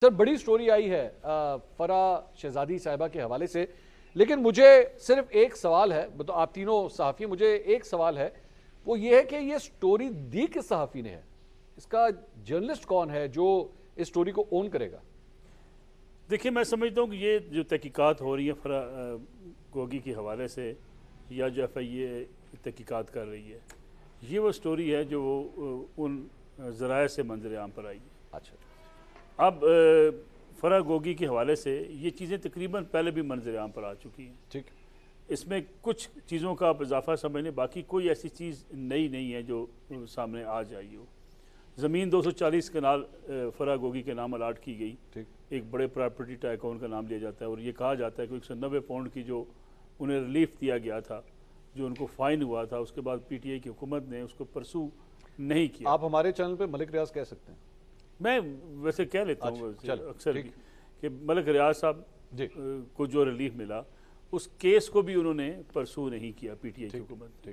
سر بڑی سٹوری آئی ہے فرح شہزادی صاحبہ کے حوالے سے، لیکن مجھے صرف ایک سوال ہے، تو آپ تینوں صحافی، مجھے ایک سوال ہے، وہ یہ ہے کہ یہ سٹوری دی کس صحافی نے ہے؟ اس کا جرنلسٹ کون ہے جو اس سٹوری کو اون کرے گا؟ دیکھیے، میں سمجھتا ہوں کہ یہ جو تحقیقات ہو رہی ہیں فرح گوگی کے حوالے سے، یا جو ایف آئی اے تحقیقات کر رہی ہے، یہ وہ سٹوری ہے جو ان ذرائع سے منظر عام پر آئی ہے۔ اچھا، اب فرح گوگی کے حوالے سے یہ چیزیں تقریباً پہلے بھی منظر عام پر آ چکی ہیں۔ ٹھیک، اس میں کچھ چیزوں کا آپ اضافہ سمجھ لیں، باقی کوئی ایسی چیز نئی نہیں ہے جو سامنے آ جائی ہو۔ زمین 240 کنال فرح گوگی کے نام الاٹ کی گئی، ایک بڑے پراپرٹی ٹائکون کا نام لیا جاتا ہے، اور یہ کہا جاتا ہے کہ 190 پاؤنڈ کی جو انہیں ریلیف دیا گیا تھا، جو ان کو فائن ہوا تھا، اس کے بعد پی ٹی آئی کی حکومت نے اس کو پرسو نہیں کیا۔ آپ ہمارے چینل پہ ملک ریاض کہہ سکتے ہیں؟ میں ویسے کہہ لیتا ہوں اکثر بھی کہ ملک ریاض صاحب کو جو ریلیف ملا، اس کیس کو بھی انہوں نے پرسو نہیں کیا پی ٹی آئی کی حکومت۔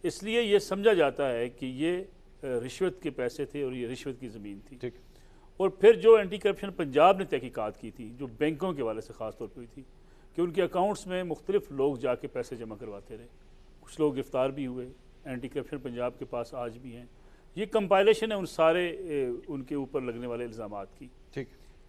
اس لیے یہ سمجھا جاتا ہے کہ یہ رشوت کے پیسے تھے اور یہ رشوت کی زمین تھی۔ اور پھر جو اینٹی کرپشن پنجاب نے تحقیقات کی تھی، جو بینکوں کے حوالے سے خاص طور پہ ہوئی تھی، کہ ان کے اکاؤنٹس میں مختلف لوگ جا کے پیسے جمع کرواتے رہے، کچھ لوگ گرفتار بھی ہوئے، اینٹی کرپشن پنجاب کے پاس آج بھی ہیں۔ یہ کمپائلیشن ہے ان سارے ان کے اوپر لگنے والے الزامات کی،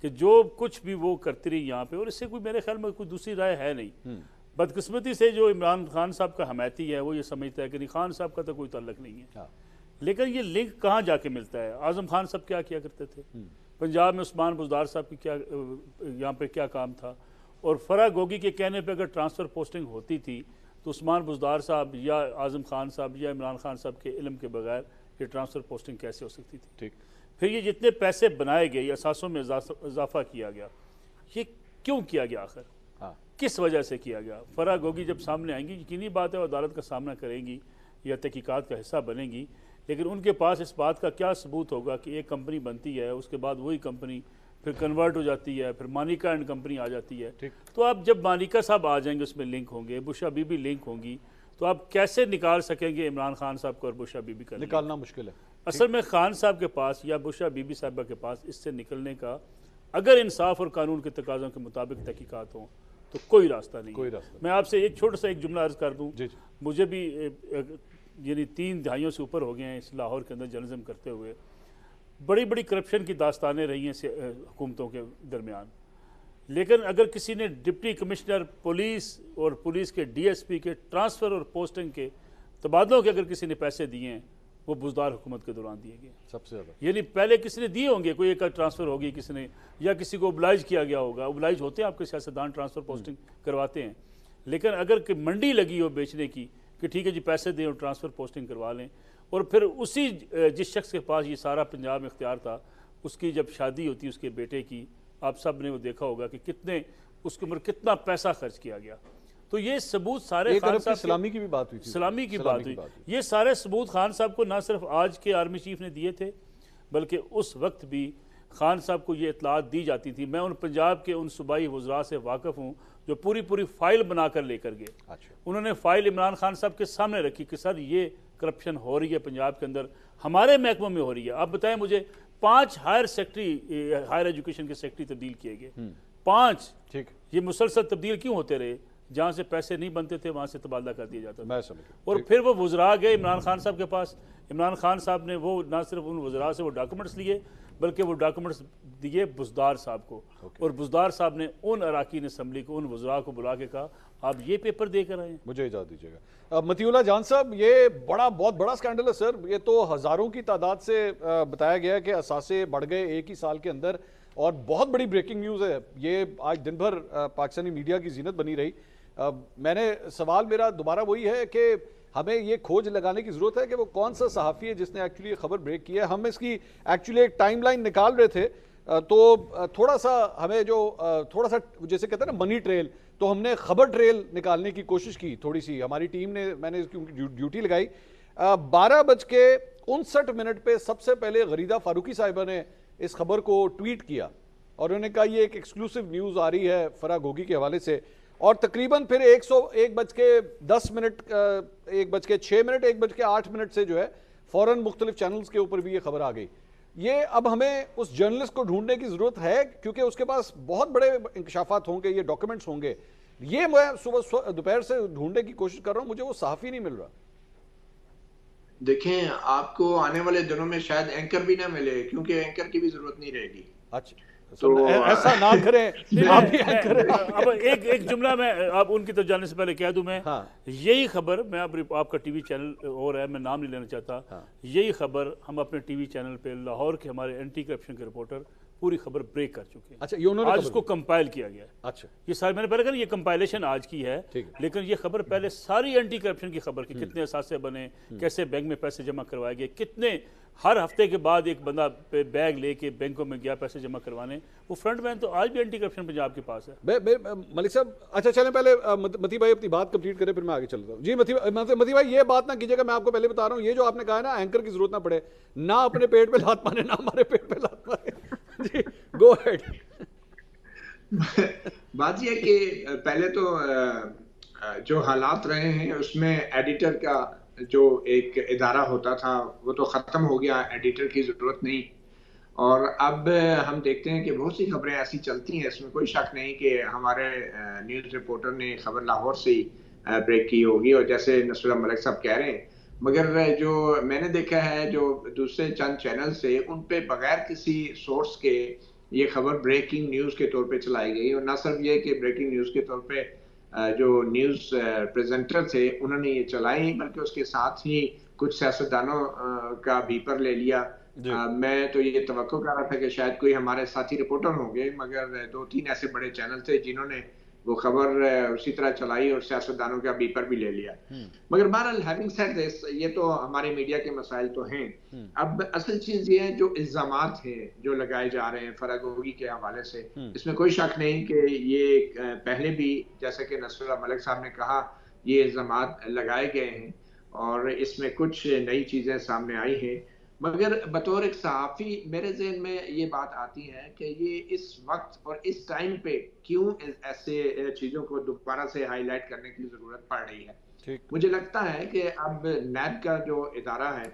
کہ جو کچھ بھی وہ کرتی رہی یہاں پہ، اور اس سے کوئی میرے خیال میں کوئی دوسری رائے ہے نہیں۔ بدقسمتی سے جو عمران خان صاحب کا حمایتی ہے وہ یہ سمجھتا ہے کہ نہیں، خان صاحب کا تو کوئی تعلق نہیں ہے، لیکن یہ لنک کہاں جا کے ملتا ہے؟ اعظم خان صاحب کیا کرتے تھے پنجاب میں؟ عثمان بزدار صاحب کی یہاں پہ کیا کام تھا؟ اور فرح گوگی کے کہنے پہ اگر ٹرانسفر پوسٹنگ ہوتی تھی تو عثمان بزدار صاحب یا اعظم خان صاحب یا عمران خان صاحب کے علم کے بغیر یہ ٹرانسفر پوسٹنگ کیسے ہو سکتی تھی؟ پھر یہ جتنے پیسے بنائے گئے یا اثاثوں میں اضافہ کیا گیا، یہ کیوں کیا گیا؟ آخر کس وجہ سے کیا گیا؟ فرح گوگی جب سامنے آئیں گی، یقینی بات ہے وہ عدالت کا سامنا کریں گی یا تحقیقات کا حصہ بنیں گی، لیکن ان کے پاس اس بات کا کیا ثبوت ہوگا کہ ایک کمپنی بنتی ہے، اس کے بعد وہی کمپنی پھر کنورٹ ہو جاتی ہے، پھر مانیکا اینڈ کمپنی آ جاتی ہے۔ تو آپ جب مانیکا صاحب آ جائیں گے، اس میں لنک ہوں گے، بشرا بی بی لنک ہوں گی، تو آپ کیسے نکال سکیں گے عمران خان صاحب کو اور بشرا بی بی کا؟ نکالنا مشکل ہے۔ اصل میں خان صاحب کے پاس یا بشرا بی بی صاحبہ کے پاس اس سے نکلنے کا، اگر انصاف اور قانون کے تقاضوں کے مطابق تحقیقات ہوں تو کوئی راستہ نہیں ہے۔ میں آپ سے ایک چھوٹا سا ایک جملہ عرض کر دوں، مجھے بھی یعنی 3 دہائیوں سے اوپر ہو گئے ہیں اس لاہور کے اندر جرنلزم کرتے ہوئے، بڑی بڑی کرپشن کی داستانیں رہی ہیں حکومتوں کے درمیان، لیکن اگر کسی نے ڈپٹی کمشنر پولیس اور پولیس کے ڈی ایس پی کے ٹرانسفر اور پوسٹنگ کے تبادلوں کے اگر کسی نے پیسے دیے ہیں، وہ بزدار حکومت کے دوران دیے گئے سب سے زیادہ۔ یعنی پہلے کسی نے دیے ہوں گے، کوئی ایک ٹرانسفر ہوگی کسی نے، یا کسی کو اوبلائج کیا گیا ہوگا، اوبلائج ہوتے ہیں آپ کے سیاستدان ٹرانسفر پوسٹنگ کرواتے ہیں، لیکن اگر کہ منڈی لگی ہو بیچنے کی کہ ٹھیک ہے جی پیسے دیں اور ٹرانسفر پوسٹنگ کروا لیں، اور پھر اسی جس شخص کے پاس یہ سارا پنجاب میں اختیار تھا، اس کی جب شادی ہوتی اس کے بیٹے کی، آپ سب نے وہ دیکھا ہوگا کہ کتنے اس کے اوپر کتنا پیسہ خرچ کیا گیا۔ تو یہ ثبوت سارے خان صاحب سلامی کی بھی بات ہوئی تھی، سلامی کی بات ہوئی، یہ سارے ثبوت خان صاحب کو نہ صرف آج کے آرمی چیف نے دیے تھے، بلکہ اس وقت بھی خان صاحب کو یہ اطلاعات دی جاتی تھی۔ میں ان پنجاب کے ان صوبائی وزراء سے واقف ہوں جو پوری فائل بنا کر لے کر گئے۔ انہوں نے فائل عمران خان صاحب کے سامنے رکھی کہ سر یہ کرپشن ہو رہی ہے پنجاب کے اندر، ہمارے محکموں میں ہو رہی ہے۔ آپ بتائیں مجھے، 5 ہائر ایجوکیشن کے سیکٹری تبدیل کیے گئے، 5۔ یہ مسلسل تبدیل کیوں ہوتے رہے؟ جہاں سے پیسے نہیں بنتے تھے وہاں سے تبادلہ کر دیا جاتا تھا، اور پھر وہ وزراء گئے عمران خان صاحب کے پاس، عمران خان صاحب نے وہ نہ صرف ان وزراء سے وہ ڈاکومنٹس لیے، بلکہ وہ ڈاکومنٹس دیے بزدار صاحب کو، اور بزدار صاحب نے ان اراکین اسمبلی کو، ان وزراء کو بلا کے کہا آپ یہ پیپر دے کر آئے ہیں۔ مجھے اجازت دیجیے گا مطیع اللہ جان صاحب، یہ بہت بڑا سکینڈل ہے سر، یہ تو ہزاروں کی تعداد سے بتایا گیا کہ اثاثے بڑھ گئے ایک ہی سال کے اندر، اور بہت بڑی بریکنگ نیوز ہے یہ، آج دن بھر پاکستانی میڈیا کی زینت بنی رہی۔ میں نے سوال میرا دوبارہ وہی ہے کہ ہمیں یہ کھوج لگانے کی ضرورت ہے کہ وہ کون سا صحافی ہے جس نے ایکچولی یہ خبر بریک کی ہے۔ ہم اس کی ایکچولی ایک ٹائم لائن نکال رہے تھے، تو تھوڑا سا ہمیں جو تھوڑا سا جیسے کہتے ہیں نا منی ٹریل، تو ہم نے خبر ٹریل نکالنے کی کوشش کی تھوڑی سی، ہماری ٹیم نے، میں نے ڈیوٹی لگائی۔ 12:59 پہ سب سے پہلے غریدہ فاروقی صاحبہ نے اس خبر کو ٹویٹ کیا، اور انہوں نے کہا یہ ایک ایکسکلوسیو نیوز آ رہی ہے فرح گوگی کے حوالے سے، اور تقریباً پھر 1:10 منٹ 1:06 منٹ 1:08 سے جو ہے فوراً مختلف چینلز کے اوپر بھی یہ خبر آ گئی۔ یہ اب ہمیں اس جرنلسٹ کو ڈھونڈنے کی ضرورت ہے کیونکہ اس کے پاس بہت بڑے انکشافات ہوں گے, یہ ڈاکیومنٹس ہوں گے. یہ میں صبح دوپہر سے ڈھونڈنے کی کوشش کر رہا ہوں, مجھے وہ صحافی نہیں مل رہا. دیکھیں آپ کو آنے والے دنوں میں شاید اینکر بھی نہ ملے, کیونکہ اینکر کی بھی ضرورت نہیں رہے گی. اچھا ایسا نہ کریں. اب ایک جملہ میں اب ان کی طرف جانے سے پہلے کہہ دوں, میں یہی خبر, میں اب آپ کا ٹی وی چینل اور ہے, میں نام نہیں لینا چاہتا, یہی خبر ہم اپنے ٹی وی چینل پہ لاہور کے ہمارے اینٹی کرپشن کے رپورٹر پوری خبر بریک کر چکے ہیں. اچھا, یہ انہوں نے آج اس کو کمپائل کیا گیا ہے. اچھا, یہ سارے میں نے پہلے کہا یہ کمپائلیشن آج کی ہے, لیکن یہ خبر پہلے ساری اینٹی کرپشن کی خبر کی, کتنے اثاثے بنے, کیسے بینک میں پیسے جمع کروائے گئے, کتنے ہر ہفتے کے بعد ایک بندہ بیگ لے کے بینکوں میں گیا پیسے جمع کروانے, وہ فرنٹ مین تو آج بھی اینٹی کرپشن پنجاب کے پاس ہے. ملک صاحب اچھا چلیں پہلے متی بھائی اپنی بات کمپلیٹ کریں, پھر میں آگے چلتا ہوں. جی متی بھائی, یہ بات نہ کیجیے گا, میں آپ کو پہلے بتا رہا ہوں, یہ جو آپ نے کہا ہے نا اینکر کی ضرورت نہ پڑے, نہ اپنے پیٹ پہ لات مارے, نہ ہمارے پیٹ پہ لات مارے. جی گو ہیڈ. بات یہ ہے کہ پہلے تو جو حالات رہے ہیں اس میں ایڈیٹر کا جو ایک ادارہ ہوتا تھا وہ تو ختم ہو گیا, ایڈیٹر کی ضرورت نہیں. اور اب ہم دیکھتے ہیں کہ بہت سی خبریں ایسی چلتی ہیں, اس میں کوئی شک نہیں کہ ہمارے نیوز رپورٹر نے خبر لاہور سے ہی بریک کی ہوگی, اور جیسے نصر اللہ ملک صاحب کہہ رہے ہیں. مگر جو میں نے دیکھا ہے جو دوسرے چند چینل سے, ان پہ بغیر کسی سورس کے یہ خبر بریکنگ نیوز کے طور پہ چلائی گئی. اور نہ صرف یہ کہ بریکنگ نیوز کے طور پہ جو نیوز پریزنٹر تھے انہوں نے یہ چلائی, بلکہ اس کے ساتھ ہی کچھ سیاستدانوں کا بیپر لے لیا. میں تو یہ توقع کر رہا تھا کہ شاید کوئی ہمارے ساتھی رپورٹر ہوں گے, مگر 2-3 ایسے بڑے چینل تھے جنہوں نے وہ خبر اسی طرح چلائی اور سیاستدانوں کا بیپر بھی لے لیا. مگر بہرحال having said this, یہ تو ہمارے میڈیا کے مسائل تو ہیں. اب اصل چیز یہ ہے جو الزامات ہیں جو لگائے جا رہے ہیں فرح گوگی کے حوالے سے, اس میں کوئی شک نہیں کہ یہ پہلے بھی جیسا کہ نصر اللہ ملک صاحب نے کہا یہ الزامات لگائے گئے ہیں, اور اس میں کچھ نئی چیزیں سامنے آئی ہیں. مگر بطور ایک صحافی میرے ذہن میں یہ بات آتی ہے کہ یہ اس وقت اور اس ٹائم پہ کیوں ایسے چیزوں کو دوبارہ سے ہائی لائٹ کرنے کی ضرورت پڑ رہی ہے. مجھے لگتا ہے کہ اب نیب کا جو ادارہ ہے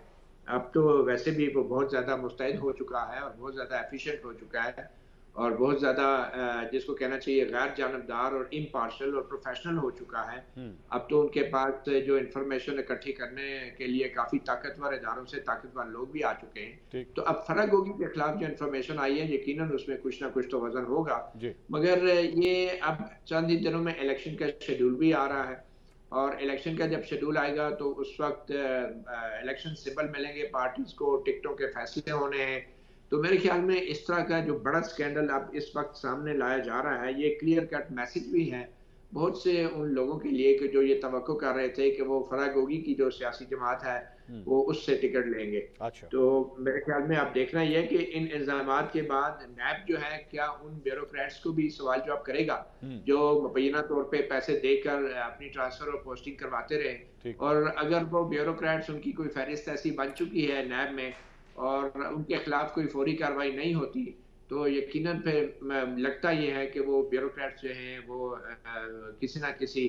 اب تو ویسے بھی وہ بہت زیادہ مستعد ہو چکا ہے اور بہت زیادہ ایفیشینٹ ہو چکا ہے, اور بہت زیادہ جس کو کہنا چاہیے غیر جانبدار اور امپارشل اور پروفیشنل ہو چکا ہے. اب تو ان کے پاس جو انفارمیشن اکٹھی کرنے کے لیے کافی طاقتور اداروں سے طاقتور لوگ بھی آ چکے ہیں. تو اب فرح گوگی کے خلاف جو انفارمیشن آئی ہے یقیناً اس میں کچھ نہ کچھ تو وزن ہوگا. مگر یہ اب چند ہی دنوں میں الیکشن کا شیڈول بھی آ رہا ہے, اور الیکشن کا جب شیڈول آئے گا تو اس وقت الیکشن سمبل ملیں گے پارٹیز کو, ٹکٹوں کے فیصلے ہونے ہیں. تو میرے خیال میں اس طرح کا جو بڑا سکینڈل اب اس وقت سامنے لایا جا رہا ہے یہ کلیئر کٹ میسج بھی ہے بہت سے ان لوگوں کے لیے کہ جو یہ توقع کر رہے تھے کہ وہ فرح گوگی کی جو سیاسی جماعت ہے وہ اس سے ٹکٹ لیں گے. تو میرے خیال میں اب دیکھنا یہ ہے کہ ان الزامات کے بعد نیب جو ہے کیا ان بیوروکریٹس کو بھی سوال جواب کرے گا جو مبینہ طور پہ پیسے دے کر اپنی ٹرانسفر اور پوسٹنگ کرواتے رہے, اور اگر وہ بیوروکریٹس ان کی کوئی فہرست ایسی بن چکی ہے نیب میں اور ان کے خلاف کوئی فوری کارروائی نہیں ہوتی تو یقیناً پھر لگتا یہ ہے کہ وہ بیوروکریٹس جو ہیں وہ کسی نہ کسی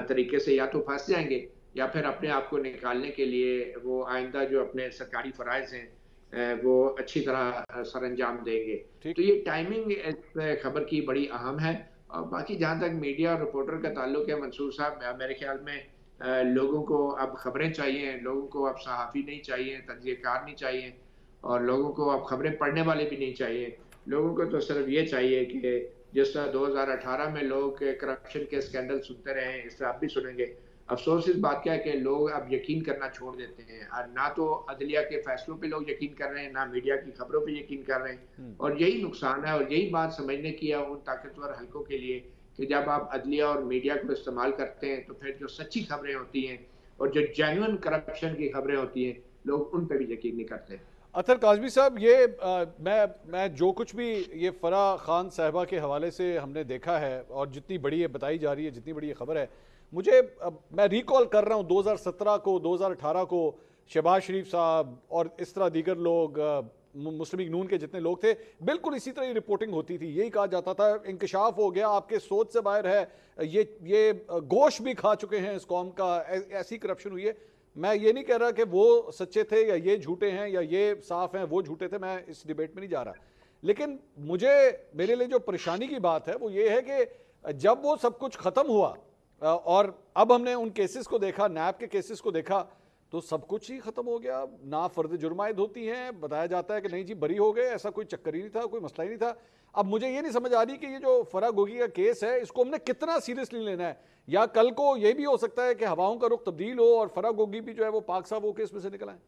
طریقے سے یا تو پھنس جائیں گے یا پھر اپنے آپ کو نکالنے کے لیے وہ آئندہ جو اپنے سرکاری فرائض ہیں وہ اچھی طرح سر انجام دیں گے. تو یہ ٹائمنگ اس خبر کی بڑی اہم ہے. اور باقی جہاں تک میڈیا اور رپورٹر کا تعلق ہے منصور صاحب, میرے خیال میں لوگوں کو اب خبریں چاہیے, لوگوں کو اب صحافی نہیں چاہیے, تجزیہ کار نہیں چاہیے, اور لوگوں کو اب خبریں پڑھنے والے بھی نہیں چاہیے. لوگوں کو تو صرف یہ چاہیے کہ جس طرح 2018 میں لوگ کرپشن کے اسکینڈل سنتے رہے ہیں اس طرح اب بھی سنیں گے. افسوس اس بات کا ہے کہ لوگ اب یقین کرنا چھوڑ دیتے ہیں, اور نہ تو عدلیہ کے فیصلوں پہ لوگ یقین کر رہے ہیں نہ میڈیا کی خبروں پہ یقین کر رہے ہیں, اور یہی نقصان ہے. اور یہی بات سمجھنے کی ہے ان طاقتور حلقوں کے لیے کہ جب آپ عدلیہ اور میڈیا کو استعمال کرتے ہیں تو پھر جو سچی خبریں ہوتی ہیں اور جو جینوئن کرپشن کی خبریں ہوتی ہیں لوگ ان پہ بھی یقین نہیں کرتے. اطہر کاظمی صاحب, یہ میں جو کچھ بھی یہ فرح خان صاحبہ کے حوالے سے ہم نے دیکھا ہے اور جتنی بڑی یہ بتائی جا رہی ہے, جتنی بڑی یہ خبر ہے, میں ریکال کر رہا ہوں 2017 کو, 2018 کو شہباز شریف صاحب اور اس طرح دیگر لوگ, مسلم لیگ نون کے جتنے لوگ تھے, بالکل اسی طرح یہ رپورٹنگ ہوتی تھی. یہی کہا جاتا تھا انکشاف ہو گیا, آپ کے سوچ سے باہر ہے, یہ گوشت بھی کھا چکے ہیں اس قوم کا, ایسی کرپشن ہوئی ہے. میں یہ نہیں کہہ رہا کہ وہ سچے تھے یا یہ جھوٹے ہیں یا یہ صاف ہیں وہ جھوٹے تھے، میں اس ڈیبیٹ میں نہیں جا رہا، لیکن میرے لیے جو پریشانی کی بات ہے وہ یہ ہے کہ جب وہ سب کچھ ختم ہوا اور اب ہم نے ان کیسز کو دیکھا، نیب کے کیسز کو دیکھا، تو سب کچھ ہی ختم ہو گیا، نہ فرد جرم عائد ہوتی ہیں، بتایا جاتا ہے کہ نہیں جی بری ہو گئے، ایسا کوئی چکر ہی نہیں تھا، کوئی مسئلہ ہی نہیں تھا۔ اب مجھے یہ نہیں سمجھ آ رہی کہ یہ جو فرح گوگی کا کیس ہے اس کو ہم نے کتنا سیریسلی لینا ہے، یا کل کو یہ بھی ہو سکتا ہے کہ ہواؤں کا رخ تبدیل ہو اور فرح گوگی بھی جو ہے وہ پاک صاحب وہ کیس میں سے نکل آئیں۔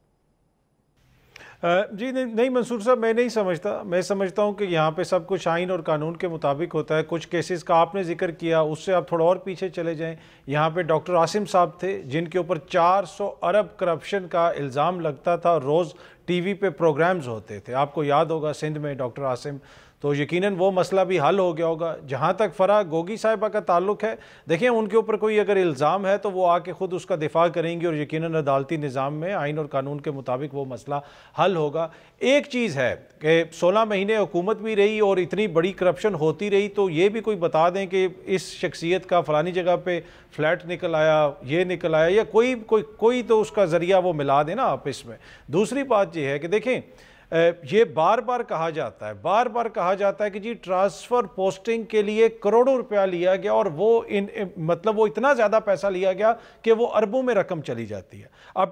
جی نہیں منصور صاحب، میں نہیں سمجھتا، میں سمجھتا ہوں کہ یہاں پہ سب کچھ آئین اور قانون کے مطابق ہوتا ہے۔ کچھ کیسز کا آپ نے ذکر کیا، اس سے آپ تھوڑا اور پیچھے چلے جائیں، یہاں پہ ڈاکٹر عاصم صاحب تھے جن کے اوپر 400 ارب کرپشن کا الزام لگتا تھا، روز ٹی وی پہ پروگرامز ہوتے تھے، آپ کو یاد ہوگا سندھ میں ڈاکٹر عاصم، تو یقیناً وہ مسئلہ بھی حل ہو گیا ہوگا۔ جہاں تک فرح گوگی صاحبہ کا تعلق ہے، دیکھیں ان کے اوپر کوئی اگر الزام ہے تو وہ آ کے خود اس کا دفاع کریں گی اور یقیناً عدالتی نظام میں آئین اور قانون کے مطابق وہ مسئلہ حل ہوگا۔ ایک چیز ہے کہ 16 مہینے حکومت بھی رہی اور اتنی بڑی کرپشن ہوتی رہی، تو یہ بھی کوئی بتا دیں کہ اس شخصیت کا فلانی جگہ پہ فلیٹ نکل آیا، یہ نکل آیا، یا کوئی تو اس کا ذریعہ وہ ملا دیں نا آپ اس میں۔ دوسری بات یہ ہے کہ دیکھیں یہ بار بار کہا جاتا ہے کہ جی ٹرانسفر پوسٹنگ کے لیے کروڑوں روپیہ لیا گیا اور وہ مطلب وہ اتنا زیادہ پیسہ لیا گیا کہ وہ اربوں میں رقم چلی جاتی ہے۔ اب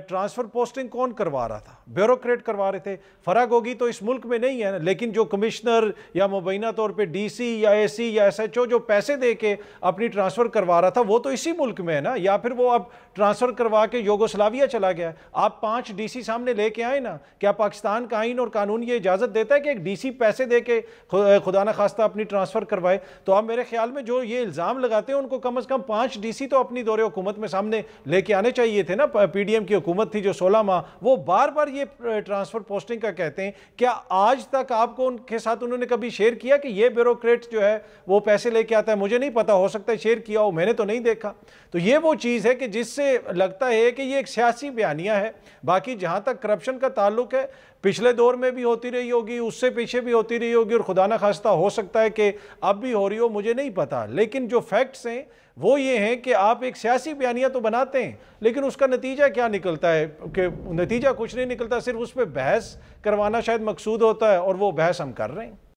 ٹرانسفر پوسٹنگ کون کروا رہا تھا؟ بیوروکریٹ کروا رہے تھے۔ فرح گوگی تو اس ملک میں نہیں ہے، لیکن جو کمشنر یا مبینہ طور پہ ڈی سی یا اے سی یا ایس ایچ او جو پیسے دے کے اپنی ٹرانسفر کروا رہا تھا وہ تو اسی ملک میں ہے نا، یا پھر وہ اب ٹرانسفر کروا کے یوگوسلاویا چلا گیا ہے۔ آپ 5 ڈی سی سامنے لے کے آئے نا، کیا پاکستان کا آئین اور قانون یہ اجازت دیتا ہے کہ ایک ڈی سی پیسے دے کے خدا نخواستہ اپنی ٹرانسفر کروائے؟ تو آپ میرے خیال میں جو یہ الزام لگاتے ہیں ان کو کم از کم 5 ڈی سی تو اپنی دور حکومت میں سامنے لے کے آنے چاہیے تھے نا۔ پی ڈی ایم کی حکومت تھی جو 16 ماہ، وہ بار بار یہ ٹرانسفر پوسٹنگ کا کہتے ہیں، کیا آج تک آپ کو ان کے ساتھ انہوں نے کبھی شیئر کیا کہ یہ بیوروکریٹ جو ہے وہ پیسے لے کے آتا ہے؟ مجھے نہیں پتا، ہو سکتا ہے شیئر کیا ہو، میں نے تو نہیں دیکھا۔ تو یہ وہ چیز ہے کہ جس سے لگتا ہے کہ یہ ایک سیاسی بیانیہ ہے۔ باقی جہاں تک کرپشن کا تعلق ہے، پچھلے دور میں بھی ہوتی رہی ہوگی، اس سے پیچھے بھی ہوتی رہی ہوگی، اور خدا نہ خواستہ ہو سکتا ہے کہ اب بھی ہو رہی ہو، مجھے نہیں پتا۔ لیکن جو فیکٹس ہیں وہ یہ ہیں کہ آپ ایک سیاسی بیانیہ تو بناتے ہیں، لیکن اس کا نتیجہ کیا نکلتا ہے؟ کہ نتیجہ کچھ نہیں نکلتا، صرف اس پہ بحث کروانا شاید مقصود ہوتا ہے، اور وہ بحث ہم کر رہے ہیں۔